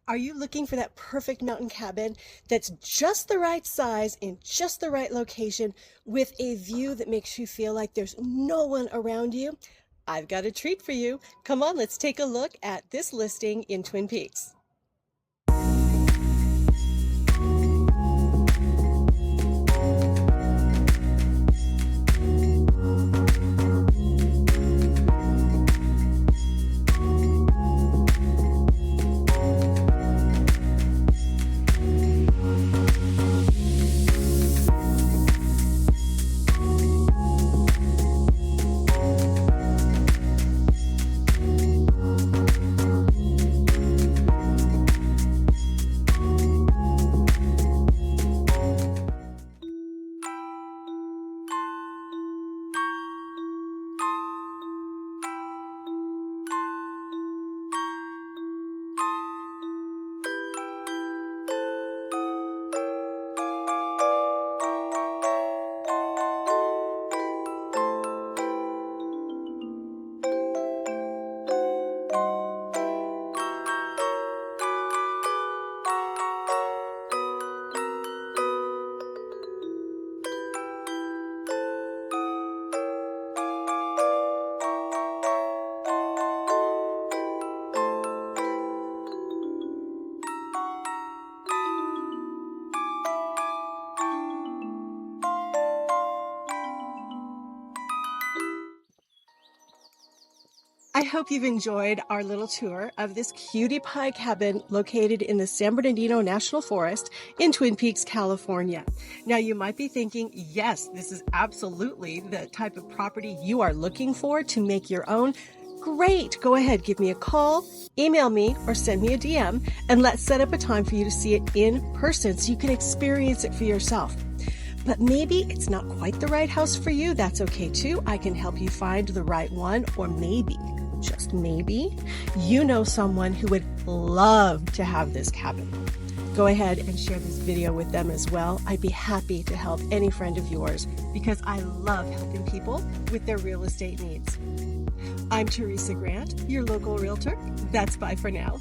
Are you looking for that perfect mountain cabin that's just the right size in just the right location with a view that makes you feel like there's no one around you? I've got a treat for you. Come on, let's take a look at this listing in Twin Peaks. I hope you've enjoyed our little tour of this cutie pie cabin located in the San Bernardino National Forest in Twin Peaks, California. Now you might be thinking, yes, this is absolutely the type of property you are looking for to make your own. Great, go ahead, give me a call, email me, or send me a DM, and let's set up a time for you to see it in person so you can experience it for yourself. But maybe it's not quite the right house for you. That's okay too. I can help you find the right one, or maybe, just maybe, you know someone who would love to have this cabin. Go ahead and share this video with them as well. I'd be happy to help any friend of yours because I love helping people with their real estate needs. I'm Theresa Grant, your local realtor. That's bye for now.